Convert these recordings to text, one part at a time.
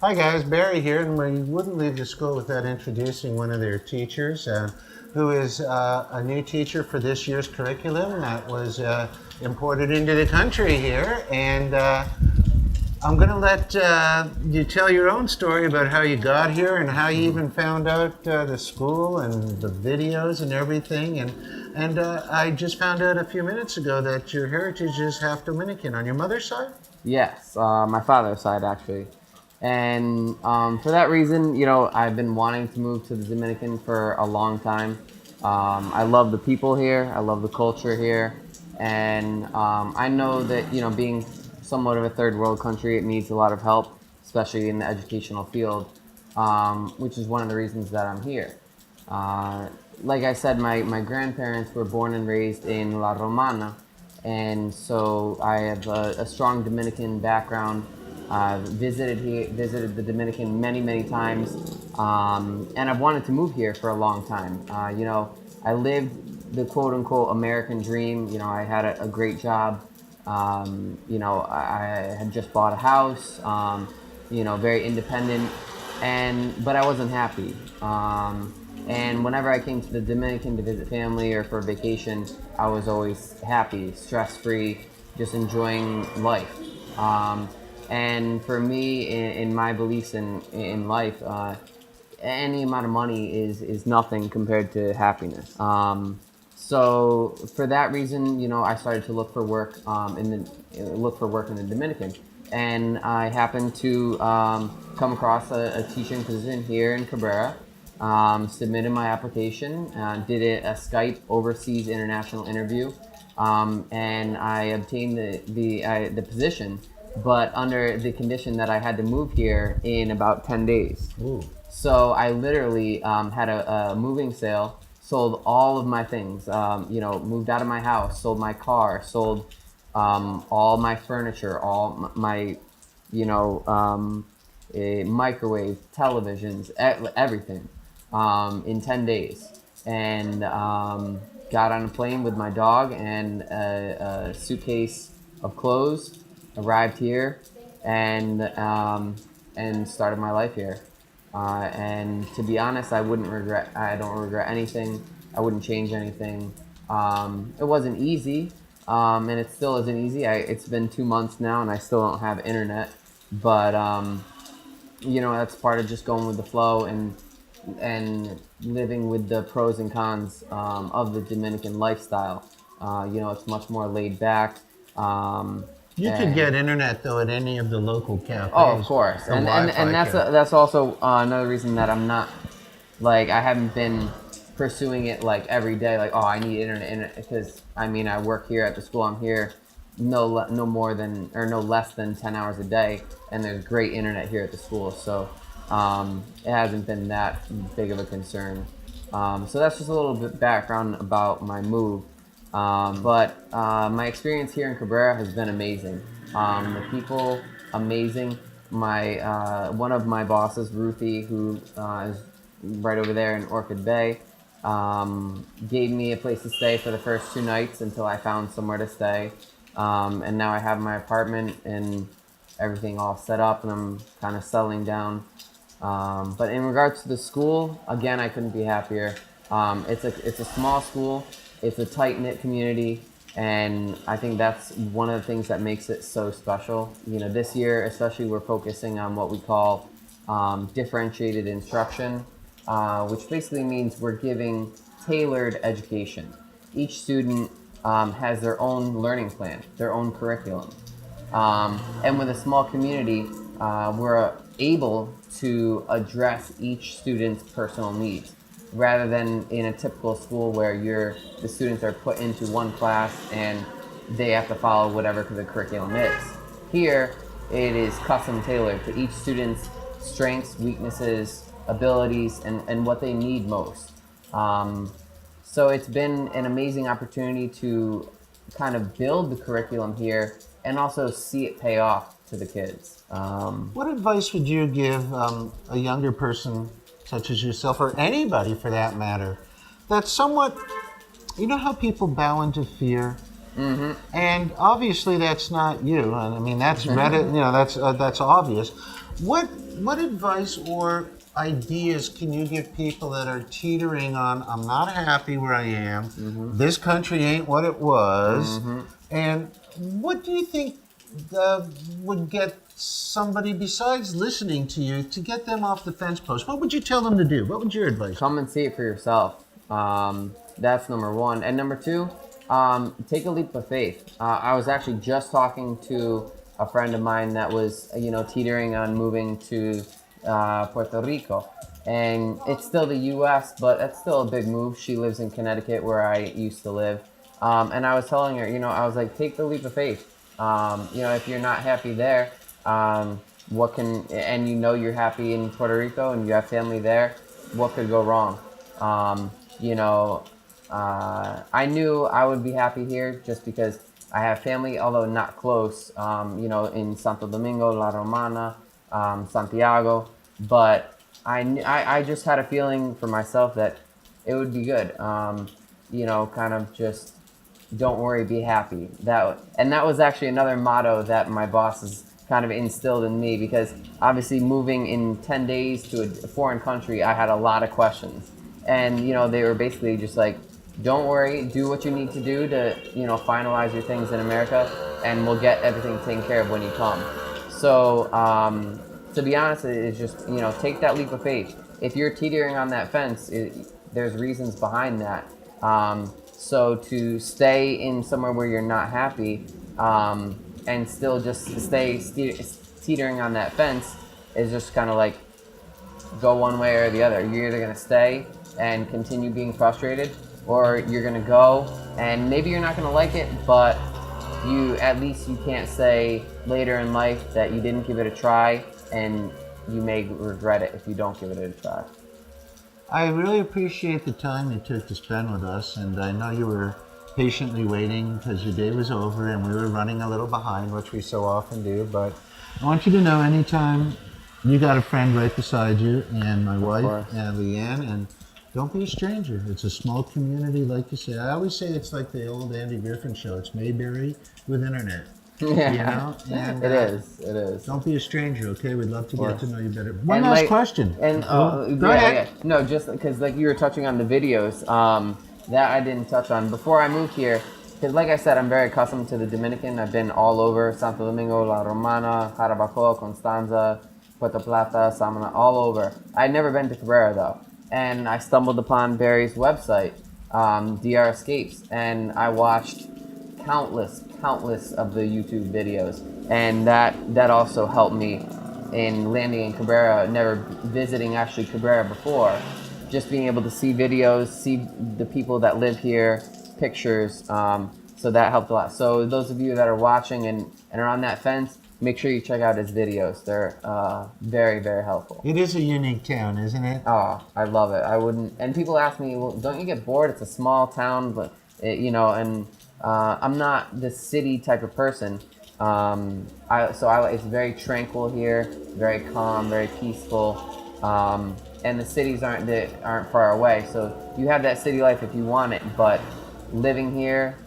Hi guys, Barry here, and we wouldn't leave the school without introducing one of their teachers, who is a new teacher for this year's curriculum that was imported into the country here. And I'm going to let you tell your own story about how you got here and how you even found out the school and the videos and everything. And I just found out a few minutes ago that your heritage is half Dominican on your mother's side? Yes, my father's side actually. And for that reason, I've been wanting to move to the Dominican for a long time. I love the people here, I love the culture here, and I know that, being somewhat of a third world country, it needs a lot of help, especially in the educational field, which is one of the reasons that I'm here. Like I said, my grandparents were born and raised in La Romana, and so I have a strong Dominican background. I've visited the Dominican many times, and I've wanted to move here for a long time. I lived the quote unquote American dream. I had a great job. I had just bought a house. Very independent, but I wasn't happy. And whenever I came to the Dominican to visit family or for vacation, I was always happy, stress-free, just enjoying life. And for me, in my beliefs in life, any amount of money is nothing compared to happiness. So for that reason, I started to look for work in the Dominican, and I happened to come across a teaching position here in Cabrera. Submitted my application, did a Skype overseas international interview, and I obtained the position, but under the condition that I had to move here in about 10 days. Ooh. So I literally had a moving sale, sold all of my things, moved out of my house, sold my car, sold all my furniture, all my, microwave, televisions, everything. In 10 days, and got on a plane with my dog and a suitcase of clothes, arrived here, and started my life here. And to be honest, I don't regret anything. I wouldn't change anything. It wasn't easy, and it still isn't easy. It's been 2 months now, and I still don't have internet, but that's part of just going with the flow and living with the pros and cons of the Dominican lifestyle. It's much more laid back. You could get internet though at any of the local cafes. Oh, of course, and Wi-Fi that's also another reason that I'm not I haven't been pursuing it every day. I need internet, because I work here at the school. I'm here no less than 10 hours a day, and there's great internet here at the school. So it hasn't been that big of a concern. So that's just a little bit background about my move. But my experience here in Cabrera has been amazing. The people, amazing. One of my bosses, Ruthie, who is right over there in Orchid Bay, gave me a place to stay for the first 2 nights until I found somewhere to stay. And now I have my apartment and everything all set up, and I'm kind of settling down. But in regards to the school, again, I couldn't be happier. It's a small school, it's a tight-knit community, and I think that's one of the things that makes it so special. This year especially, we're focusing on what we call differentiated instruction, which basically means we're giving tailored education. Each student has their own learning plan, their own curriculum. And with a small community, we're able to address each student's personal needs, rather than in a typical school where the students are put into one class and they have to follow whatever the curriculum is. Here, it is custom tailored to each student's strengths, weaknesses, abilities, and what they need most. So it's been an amazing opportunity to kind of build the curriculum here and also see it pay off to the kids. What advice would you give a younger person such as yourself, or anybody for that matter, that's somewhat, you know how people bow into fear And obviously that's not you. And I mean, that's Reddit, you know, that's obvious. What advice or ideas can you give people that are teetering on, I'm not happy where I am, this country ain't what it was, and what do you think would get somebody besides listening to you to get them off the fence post? What would you tell them to do? What would your advice be? Come and see it for yourself. That's number one. And number two, take a leap of faith. I was actually just talking to a friend of mine that was, teetering on moving to Puerto Rico. And it's still the U.S., but it's still a big move. She lives in Connecticut, where I used to live. And I was telling her, I was like, take the leap of faith. If you're not happy there, and you're happy in Puerto Rico and you have family there, what could go wrong? I knew I would be happy here just because I have family, although not close, in Santo Domingo, La Romana, Santiago, but I just had a feeling for myself that it would be good. Kind of just don't worry, be happy. That was actually another motto that my bosses kind of instilled in me, because obviously moving in 10 days to a foreign country, I had a lot of questions. And, they were basically just like, don't worry, do what you need to do to, finalize your things in America, and we'll get everything taken care of when you come. So, to be honest, it's just, take that leap of faith. If you're teetering on that fence, there's reasons behind that. So to stay in somewhere where you're not happy, and still just stay teetering on that fence is just kind of like go one way or the other. You're either going to stay and continue being frustrated, or you're going to go and maybe you're not going to like it, but at least you can't say later in life that you didn't give it a try, and you may regret it if you don't give it a try. I really appreciate the time you took to spend with us, and I know you were patiently waiting because your day was over and we were running a little behind, which we so often do, but I want you to know anytime you got a friend right beside you, and my wife, and Leanne, and don't be a stranger. It's a small community, like you say. I always say it's like the old Andy Griffin show. It's Mayberry with internet. Yeah, And, it is. Don't be a stranger, okay? We'd love to get to know you better. One last question. And go ahead. Yeah. No, just because like you were touching on the videos, that I didn't touch on before I moved here. Because like I said, I'm very accustomed to the Dominican. I've been all over Santo Domingo, La Romana, Jarabacoa, Constanza, Puerto Plata, Samana, all over. I'd never been to Cabrera though. And I stumbled upon Barry's website, DRescapes, and I watched countless of the YouTube videos, and that also helped me in landing in Cabrera, never visiting actually Cabrera before, just being able to see videos, see the people that live here, pictures, so that helped a lot. So those of you that are watching and are on that fence, make sure you check out his videos. They're very, very helpful. It is a unique town, isn't it? Oh, I love it. I wouldn't, and people ask me, well, don't you get bored? It's a small town, but I'm not the city type of person. It's very tranquil here, very calm, very peaceful, and the cities aren't far away. So you have that city life if you want it, but living here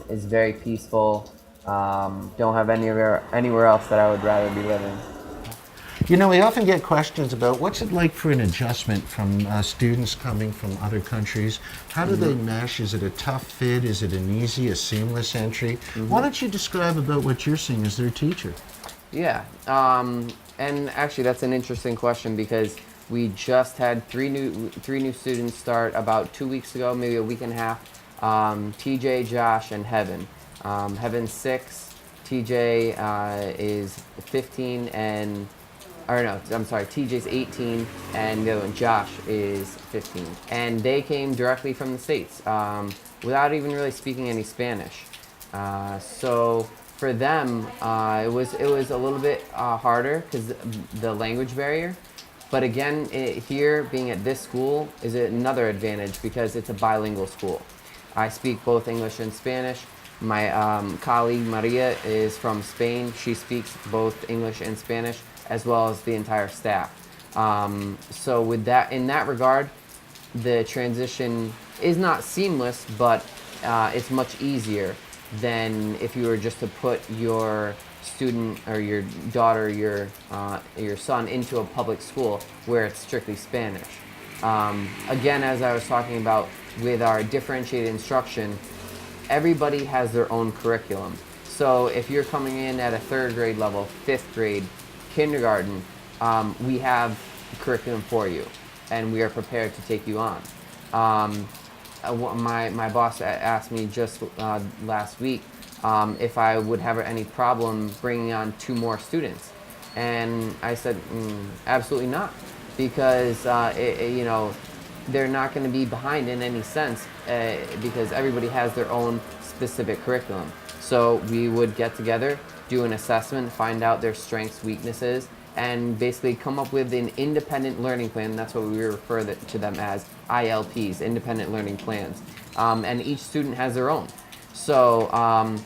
is very peaceful. Don't have anywhere else that I would rather be living. We often get questions about what's it like for an adjustment from students coming from other countries. How do they mesh? Is it a tough fit? Is it an easy, a seamless entry? Why don't you describe about what you're seeing as their teacher? Yeah, and actually that's an interesting question, because we just had three new students start about 2 weeks ago, maybe a week and a half. TJ, Josh, and Heaven. Heaven's 6, TJ is 15, TJ's 18, and the other one, Josh, is 15. And they came directly from the States without even really speaking any Spanish. So for them, it was a little bit harder because the language barrier. But again, here, being at this school is another advantage because it's a bilingual school. I speak both English and Spanish. My colleague Maria is from Spain. She speaks both English and Spanish, as well as the entire staff. So with that, in that regard, the transition is not seamless, but it's much easier. than if you were just to put your student or your daughter, your son into a public school where it's strictly Spanish. Again, as I was talking about with our differentiated instruction, everybody has their own curriculum. So if you're coming in at a 3rd grade level, 5th grade, kindergarten, we have curriculum for you, and we are prepared to take you on. My boss asked me just last week if I would have any problem bringing on 2 more students, and I said absolutely not, because they're not going to be behind in any sense, because everybody has their own specific curriculum. So we would get together, do an assessment, find out their strengths, weaknesses, and basically come up with an independent learning plan. That's what we refer to them as, ILPs, independent learning plans. And each student has their own. So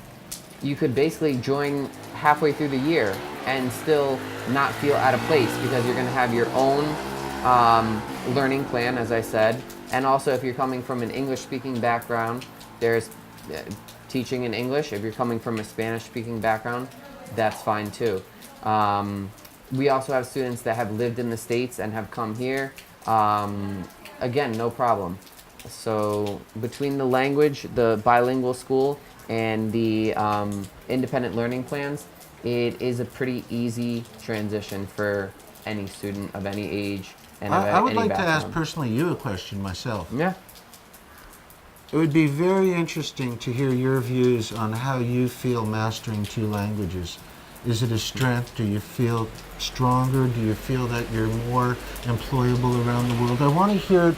you could basically join halfway through the year and still not feel out of place, because you're going to have your own learning plan, as I said. And also, if you're coming from an English-speaking background, there's teaching in English. If you're coming from a Spanish-speaking background, that's fine too. We also have students that have lived in the States and have come here. Again, no problem. So between the language, the bilingual school, and the independent learning plans, it is a pretty easy transition for any student of any age and of I would any like background. to ask personally you a question myself. Yeah. It would be very interesting to hear your views on how you feel mastering 2 languages. Is it a strength? Do you feel stronger? Do you feel that you're more employable around the world? I want to hear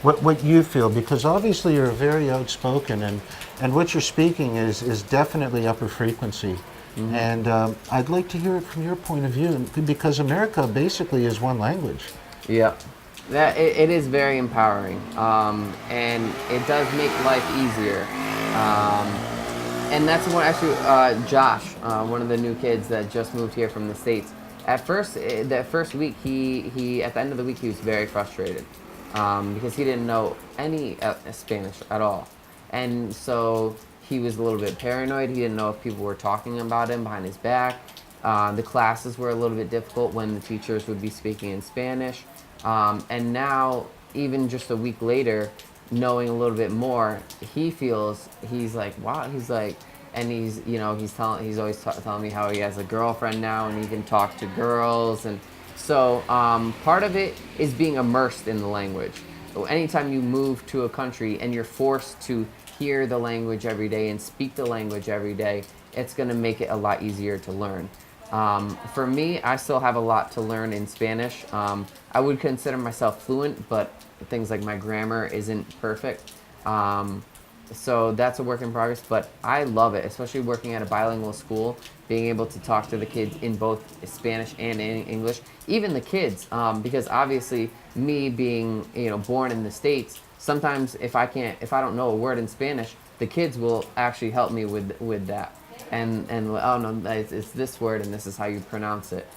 what you feel, because obviously you're very outspoken, and what you're speaking is definitely upper frequency. Mm-hmm. And I'd like to hear it from your point of view, because America basically is one language. Yeah. It is very empowering, and it does make life easier. And that's what actually Josh, one of the new kids that just moved here from the States, at first, that first week, he at the end of the week, he was very frustrated because he didn't know any Spanish at all. And so he was a little bit paranoid. He didn't know if people were talking about him behind his back. The classes were a little bit difficult when the teachers would be speaking in Spanish. And now, even just a week later, knowing a little bit more, he's like, wow, and he's always telling me how he has a girlfriend now and he can talk to girls. And so part of it is being immersed in the language. So anytime you move to a country and you're forced to hear the language every day and speak the language every day, it's going to make it a lot easier to learn. For me, I still have a lot to learn in Spanish. I would consider myself fluent, but things like my grammar isn't perfect. So that's a work in progress, but I love it, especially working at a bilingual school, being able to talk to the kids in both Spanish and in English, even the kids, because obviously me being, born in the States, sometimes if I don't know a word in Spanish, the kids will actually help me with that. And oh no, it's this word and this is how you pronounce it.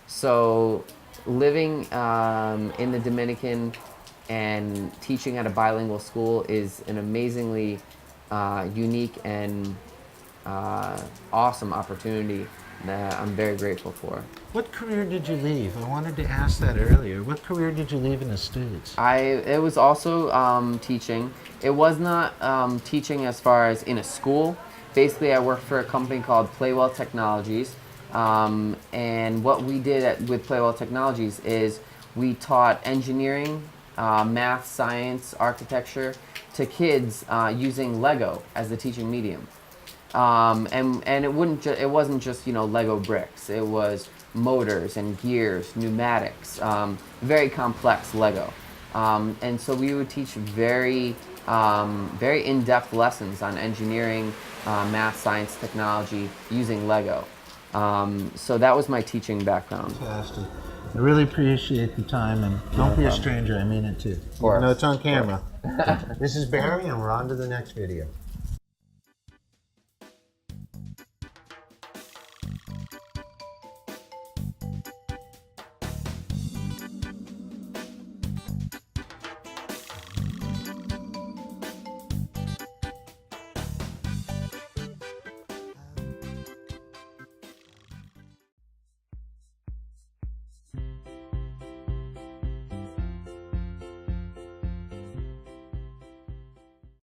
So living in the Dominican and teaching at a bilingual school is an amazingly unique and awesome opportunity that I'm very grateful for. What career did you leave? I wanted to ask that earlier. What career did you leave in the States? It was also teaching. It was not teaching as far as in a school. Basically, I worked for a company called Playwell Technologies, and what we did with Playwell Technologies is we taught engineering, math, science, architecture to kids using Lego as the teaching medium. And it wasn't just Lego bricks. It was motors and gears, pneumatics, very complex Lego. And so we would teach very in-depth lessons on engineering, math, science, technology using Lego. So that was my teaching background. Fantastic. I really appreciate the time, and don't be a stranger. I mean it too. No, it's on camera. This is Barry, and we're on to the next video.